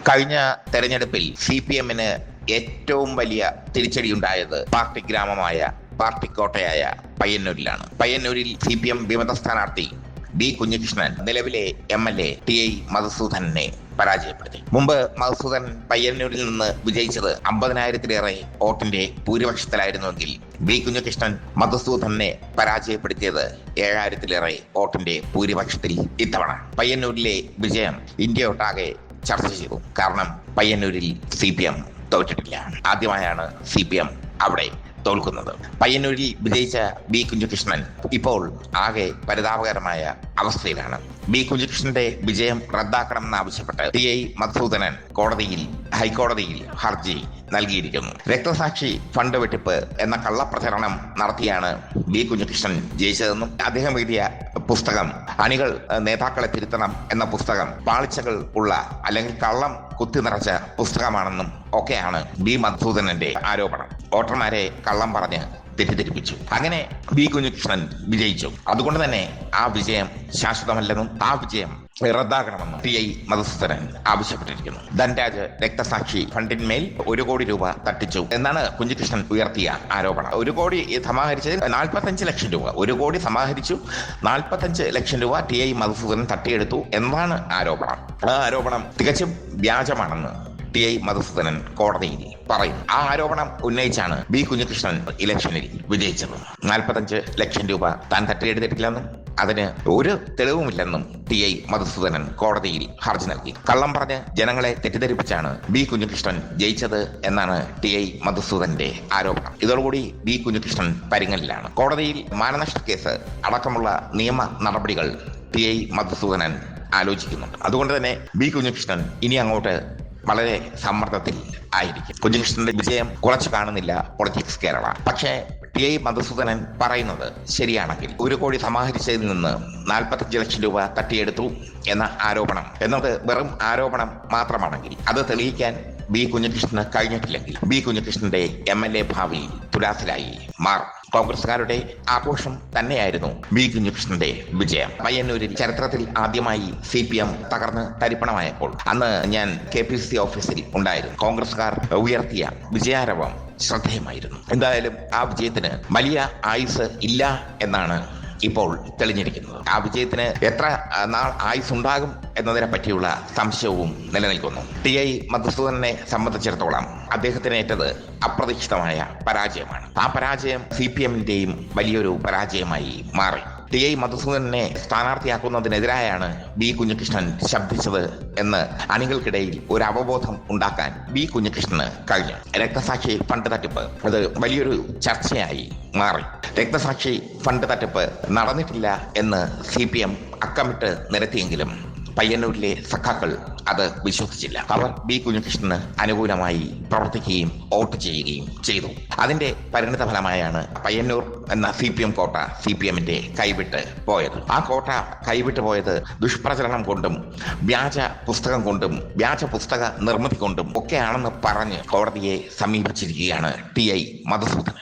കഴിഞ്ഞ തെരഞ്ഞെടുപ്പിൽ CPM-ന് ഏറ്റവും വലിയ തിരിച്ചടിയുണ്ടായത് പാർട്ടി ഗ്രാമമായ പാർട്ടി കോട്ടയായ പയ്യന്നൂരിലാണ്. പയ്യന്നൂരിൽ CPM വിമത സ്ഥാനാർത്ഥി B. കുഞ്ഞികൃഷ്ണൻ നിലവിലെ MLA TI മധുസൂദനനെ പരാജയപ്പെടുത്തി. മുമ്പ് മധുസൂദൻ പയ്യന്നൂരിൽ നിന്ന് വിജയിച്ചത് 50,000-ലേറെ വോട്ടിന്റെ ഭൂരിപക്ഷത്തിലായിരുന്നുവെങ്കിൽ B. കുഞ്ഞികൃഷ്ണൻ മധുസൂദനെ പരാജയപ്പെടുത്തിയത് 7,000-ലേറെ വോട്ടിന്റെ ഭൂരിപക്ഷത്തിൽ. ഇത്തവണ പയ്യന്നൂരിലെ വിജയം ഇന്ത്യയൊട്ടാകെ ചർച്ച ചെയ്തു. കാരണം പയ്യന്നൂരിൽ CPM തോറ്റിട്ടില്ല. ആദ്യമായാണ് CPM അവിടെ തോൽക്കുന്നത്. പയ്യന്നൂരിൽ വിജയിച്ച B. കുഞ്ഞികൃഷ്ണൻ ഇപ്പോൾ ആകെ പരിതാപകരമായ അവസ്ഥയിലാണ്. B. കുഞ്ഞികൃഷ്ണന്റെ വിജയം റദ്ദാക്കണമെന്നാവശ്യപ്പെട്ട് TI മധുസൂദനൻ ഹൈക്കോടതിയിൽ ഹർജി നൽകിയിരിക്കുന്നു. രക്തസാക്ഷി ഫണ്ട് വെട്ടിപ്പ് എന്ന കള്ളപ്രചരണം നടത്തിയാണ് B. കുഞ്ഞികൃഷ്ണൻ ജയിച്ചതെന്നും അദ്ദേഹം എഴുതിയ പുസ്തകം അണികൾ നേതാക്കളെ തിരുത്തണം എന്ന പുസ്തകം പാളിച്ചകൾ ഉള്ള അല്ലെങ്കിൽ കള്ളം കുത്തി നിറച്ച പുസ്തകമാണെന്നും ഒക്കെയാണ് B. മധുസൂദനന്റെ ആരോപണം. വോട്ടർമാരെ കള്ളം പറഞ്ഞ് തെറ്റിദ്ധരിപ്പിച്ചു. അങ്ങനെ B. കുഞ്ഞികൃഷ്ണൻ വിജയിച്ചു. അതുകൊണ്ട് തന്നെ ആ വിജയം ശാശ്വതമല്ലെന്നും ആ വിജയം റദ്ദാക്കണമെന്നും TI മധുസൂദനൻ ആവശ്യപ്പെട്ടിരിക്കുന്നു. ധൻരാജ് രക്തസാക്ഷി ഫണ്ടിന്മേൽ 1 കോടി രൂപ തട്ടിച്ചു എന്നാണ് കുഞ്ഞികൃഷ്ണൻ ഉയർത്തിയ ആരോപണം. 1 കോടി സമാഹരിച്ചതിൽ 45 ലക്ഷം രൂപ 1 കോടി സമാഹരിച്ചു, 45 ലക്ഷം രൂപ TI മധുസൂദനൻ തട്ടിയെടുത്തു എന്നാണ് ആരോപണം. ആ ആരോപണം തികച്ചും വ്യാജമാണെന്ന് TI മധുസൂദനൻ കോടതിയിൽ പറയും. ആ ആരോപണം ഉന്നയിച്ചാണ് B. കുഞ്ഞികൃഷ്ണൻ ഇലക്ഷനിൽ വിജയിച്ചത്. 45 ലക്ഷം രൂപ താൻ തട്ടിയെടുത്തിട്ടില്ലെന്നും അതിന് ഒരു തെളിവുമില്ലെന്നും TI മധുസൂദനൻ കോടതിയിൽ ഹർജി നൽകി. കള്ളം പറഞ്ഞ് ജനങ്ങളെ തെറ്റിദ്ധരിപ്പിച്ചാണ് B. കുഞ്ഞികൃഷ്ണൻ ജയിച്ചത് എന്നാണ് TI മധുസൂദനന്റെ ആരോപണം. ഇതോടുകൂടി B. കുഞ്ഞികൃഷ്ണൻ പരിങ്ങലിലാണ്. കോടതിയിൽ മാനനഷ്ട കേസ് അടക്കമുള്ള നിയമ നടപടികൾ TI മധുസൂദനൻ ആലോചിക്കുന്നുണ്ട്. അതുകൊണ്ട് തന്നെ B. കുഞ്ഞികൃഷ്ണൻ ഇനി അങ്ങോട്ട് വളരെ സമ്മർദ്ദത്തിൽ ആയിരിക്കും. കുഞ്ഞികൃഷ്ണന്റെ വിജയം കുറച്ച് കാണുന്നില്ല പൊളിറ്റിക്സ് കേരള. പക്ഷേ TI മധുസൂദനൻ പറയുന്നത് ശരിയാണെങ്കിൽ 1 കോടി സമാഹരിച്ചതിൽ നിന്ന് 45 ലക്ഷം രൂപ തട്ടിയെടുത്തു എന്ന ആരോപണം എന്നത് വെറും ആരോപണം മാത്രമാണെങ്കിൽ അത് തെളിയിക്കാൻ B. കുഞ്ഞികൃഷ്ണന് കഴിഞ്ഞിട്ടില്ലെങ്കിൽ B. കുഞ്ഞികൃഷ്ണന്റെ MLA ഭാവി തുലാസിലായി മാറും. കോൺഗ്രസുകാരുടെ ആഘോഷം തന്നെയായിരുന്നു B. കുഞ്ഞികൃഷ്ണന്റെ വിജയം. പയ്യന്നൂരിൽ ചരിത്രത്തിൽ ആദ്യമായി CPM തകർന്ന് തരിപ്പണമായപ്പോൾ അന്ന് ഞാൻ KPCC ഓഫീസിൽ ഉണ്ടായിരുന്നു. കോൺഗ്രസുകാർ ഉയർത്തിയ വിജയാരവം ശ്രദ്ധേയമായിരുന്നു. എന്തായാലും ആ വിജയത്തിന് വലിയ ആയുസ് ഇല്ല എന്നാണ് ഇപ്പോൾ തെളിഞ്ഞിരിക്കുന്നത്. ആ വിജയത്തിന് എത്ര നാൾ ആയുസ് ഉണ്ടാകും എന്നതിനെ പറ്റിയുള്ള സംശയവും നിലനിൽക്കുന്നു. TI മധുസൂദനനെ സംബന്ധിച്ചിടത്തോളം അദ്ദേഹത്തിന് ഏറ്റത് അപ്രതീക്ഷിതമായ പരാജയമാണ്. ആ പരാജയം CPM-ന്റെയും വലിയൊരു പരാജയമായി മാറി. TI മധുസൂദനനെ സ്ഥാനാർത്ഥിയാക്കുന്നതിനെതിരായാണ് B. കുഞ്ഞികൃഷ്ണൻ ശബ്ദിച്ചത് എന്ന് അണികൾക്കിടയിൽ ഒരു അവബോധം ഉണ്ടാക്കാൻ B. കുഞ്ഞികൃഷ്ണന് കഴിഞ്ഞു. രക്തസാക്ഷി ഫണ്ട് തട്ടിപ്പ് അത് വലിയൊരു ചർച്ചയായി മാറി. രക്തസാക്ഷി ഫണ്ട് തട്ടിപ്പ് നടന്നിട്ടില്ല എന്ന് CPM അക്കമിട്ട് നിരത്തിയെങ്കിലും പയ്യന്നൂരിലെ സഖാക്കൾ അത് വിശ്വസിച്ചില്ല. അവർ B. കുഞ്ഞികൃഷ്ണന് അനുകൂലമായി പ്രവർത്തിക്കുകയും വോട്ട് ചെയ്യുകയും ചെയ്തു. അതിന്റെ പരിണിത ഫലമായാണ് പയ്യന്നൂർ എന്ന CPM കോട്ട CPM-ന്റെ കൈവിട്ട് പോയത്. ആ കോട്ട കൈവിട്ട് പോയത് ദുഷ്പ്രചരണം കൊണ്ടും വ്യാജ പുസ്തകം കൊണ്ടും വ്യാജ പുസ്തക നിർമ്മിതി കൊണ്ടും ഒക്കെയാണെന്ന് പറഞ്ഞ് കോടതിയെ സമീപിച്ചിരിക്കുകയാണ് TI മധുസൂദനൻ.